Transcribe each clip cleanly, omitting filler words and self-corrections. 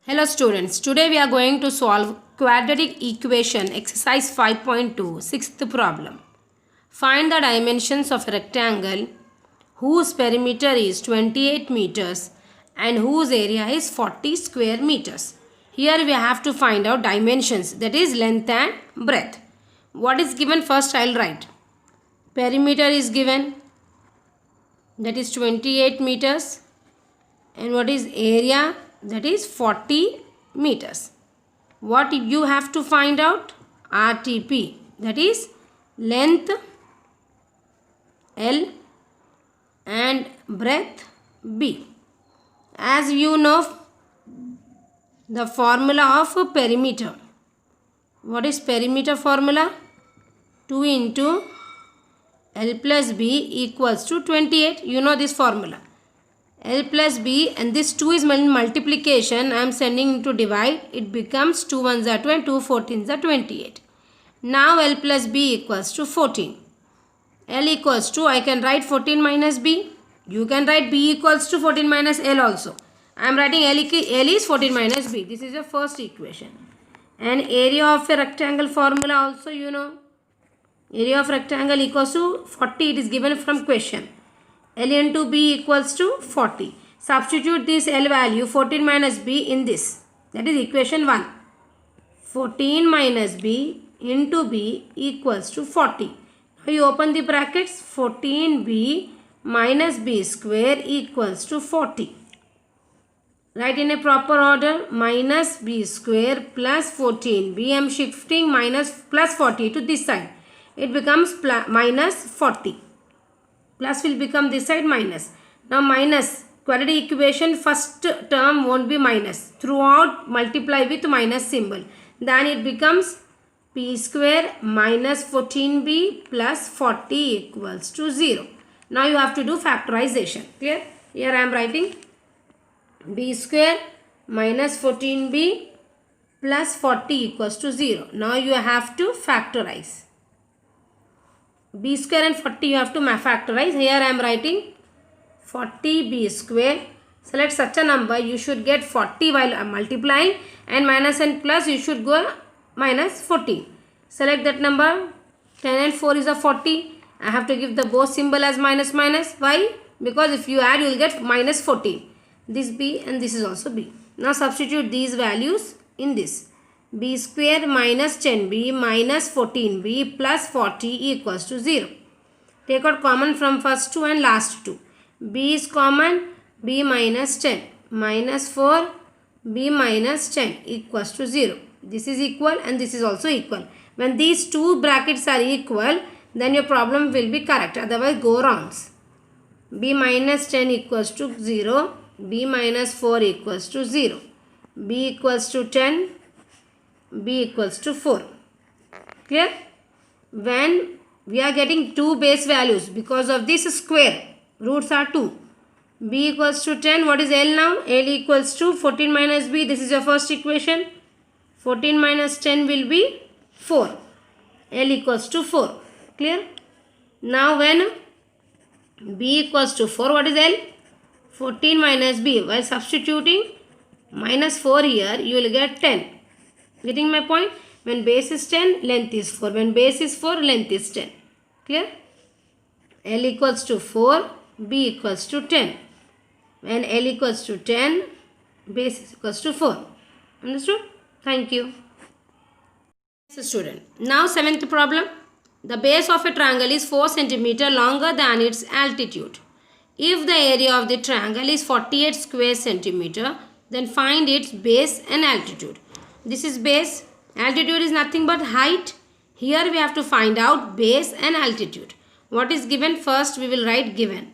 Hello students, today we are going to solve quadratic equation exercise 5.2, sixth problem. Find the dimensions of a rectangle whose perimeter is 28 meters and whose area is 40 square meters. Here we have to find out dimensions, that is length and breadth. What is given first I will write. Perimeter is given, that is 28 meters, and what is area, that is 40 meters. What you have to find out? RTP, that is length L and breadth B. As you know, the formula of perimeter. What is perimeter formula? 2 into L plus B equals to 28. You know this formula. L plus B, and this 2 is multiplication. I am sending into divide. It becomes 2 1s are 2 and 2 14s are 28. Now L plus B equals to 14. L equals to, I can write 14 minus B. You can write B equals to 14 minus L also. I am writing L is 14 minus B. This is the first equation. And area of a rectangle formula also you know. Area of rectangle equals to 40. It is given from question. L into B equals to 40. Substitute this L value 14 minus B in this. That is equation 1. 14 minus B into B equals to 40. Now you open the brackets. 14B minus B square equals to 40. Write in a proper order. Minus B square plus 14B. I am shifting minus plus 40 to this side. It becomes minus 40. Plus will become this side minus. Now minus, quadratic equation first term won't be minus. Throughout multiply with minus symbol. Then it becomes P square minus 14B plus 40 equals to 0. Now you have to do factorization. Clear? Here I am writing B square minus 14B plus 40 equals to 0. Now you have to factorize. B square and 40 you have to factorize. Here I am writing 40B square. Select such a number. You should get 40 while multiplying, and minus and plus you should go minus 14. Select that number. 10 and 4 is a 40. I have to give the both symbol as minus minus. Why? Because if you add you will get minus 14. This B and this is also B. Now substitute these values in this. B square minus 10B minus 14B plus 40 equals to 0. Take out common from first two and last two. B is common, B minus 10 minus 4, B minus 10 equals to 0. This is equal and this is also equal. When these two brackets are equal, then your problem will be correct. Otherwise go wrongs. B minus 10 equals to 0. B minus 4 equals to 0. B equals to 10. B equals to 4. Clear? When we are getting two base values, because of this square, roots are 2. B equals to 10. What is L now? L equals to 14 minus B. This is your first equation. 14 minus 10 will be 4. L equals to 4. Clear? Now when B equals to 4, what is L? 14 minus B. While substituting minus 4 here, you will get 10. Getting my point? When base is 10, length is 4. When base is 4, length is 10. Clear? L equals to 4, B equals to 10. When L equals to 10, base is equals to 4. Understood? Thank you. Yes, student. Now 7th problem. The base of a triangle is 4 cm longer than its altitude. If the area of the triangle is 48 square centimeter, then find its base and altitude. This is base. Altitude is nothing but height. Here we have to find out base and altitude. What is given? First we will write given.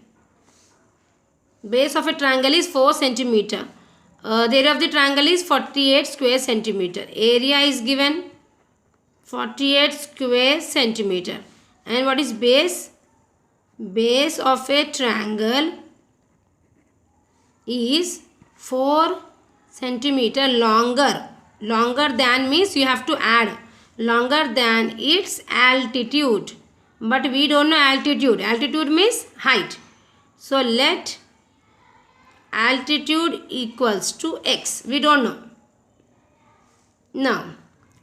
Base of a triangle is 4 centimeter. The area of the triangle is 48 square centimeter. Area is given 48 square centimeter. And what is base? Base of a triangle is 4 centimeter longer. Longer than means you have to add longer than its altitude. But we don't know altitude. Altitude means height. So let altitude equals to x. We don't know. Now,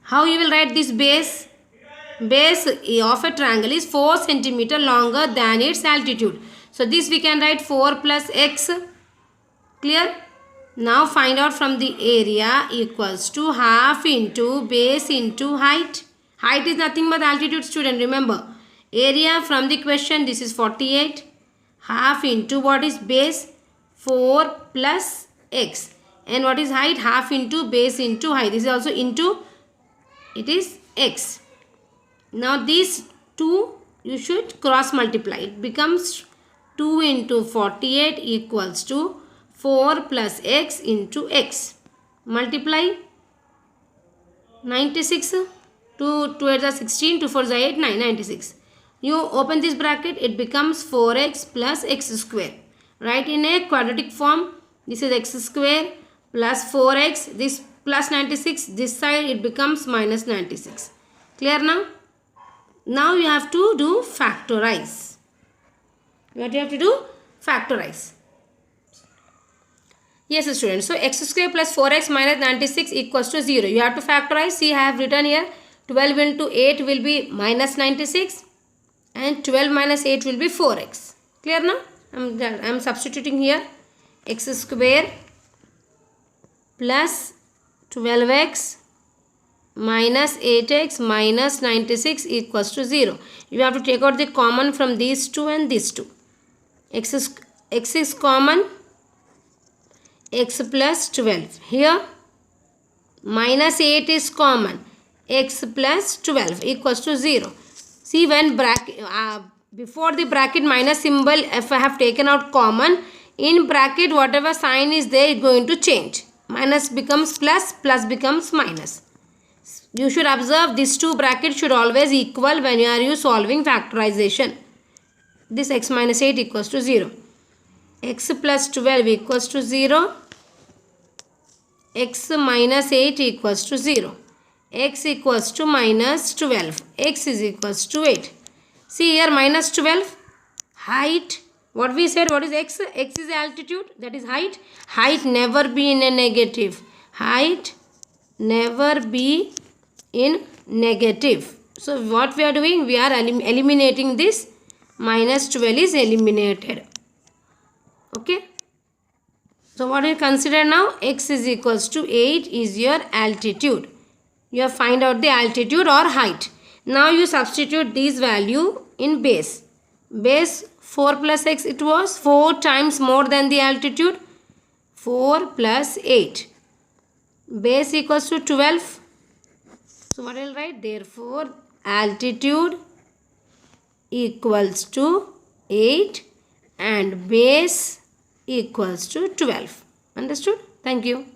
how you will write this base? Base of a triangle is 4 centimeter longer than its altitude. So this we can write 4 plus x. Clear? Now find out from the area equals to half into base into height. Height is nothing but altitude, student. Remember, area from the question, this is 48. Half into what is base? 4 plus x. And what is height? Half into base into height. This is also into, it is x. Now these two you should cross multiply. It becomes 2 into 48 equals to 4 plus x into x. Multiply 96. 2 8 are 16, 2 4 are 8, 9, 96. You open this bracket, it becomes 4x plus x square. Write in a quadratic form. This is x square plus 4x. This plus 96. This side it becomes minus 96. Clear now? Now you have to do factorize. What you have to do? Factorize. Yes, students. So x square plus 4x minus 96 equals to 0. You have to factorize. See, I have written here 12 into 8 will be minus 96 and 12 minus 8 will be 4x. Clear now? I am substituting here x square plus 12x minus 8x minus 96 equals to 0. You have to take out the common from these two and these two. X is common. X plus 12. Here minus 8 is common. X plus 12 equals to 0. See, when bracket before the bracket minus symbol, if I have taken out common, in bracket whatever sign is there is going to change. Minus becomes plus, plus becomes minus. You should observe these two brackets should always equal when you are solving factorization. This x minus 8 equals to 0. X plus 12 equals to 0. X minus 8 equals to 0. X equals to minus 12. X is equals to 8. See here minus 12. Height. What we said, what is x? X is altitude. That is height. Height never be in a negative. Height never be in negative. So what we are doing? We are eliminating this. Minus 12 is eliminated. Okay. So what we consider now? X is equals to 8 is your altitude. You have find out the altitude or height. Now you substitute this value in base. Base 4 plus x, it was 4 times more than the altitude. 4 plus 8. Base equals to 12. So what I will write? Therefore, altitude equals to 8 and base equals to 12. Understood? Thank you.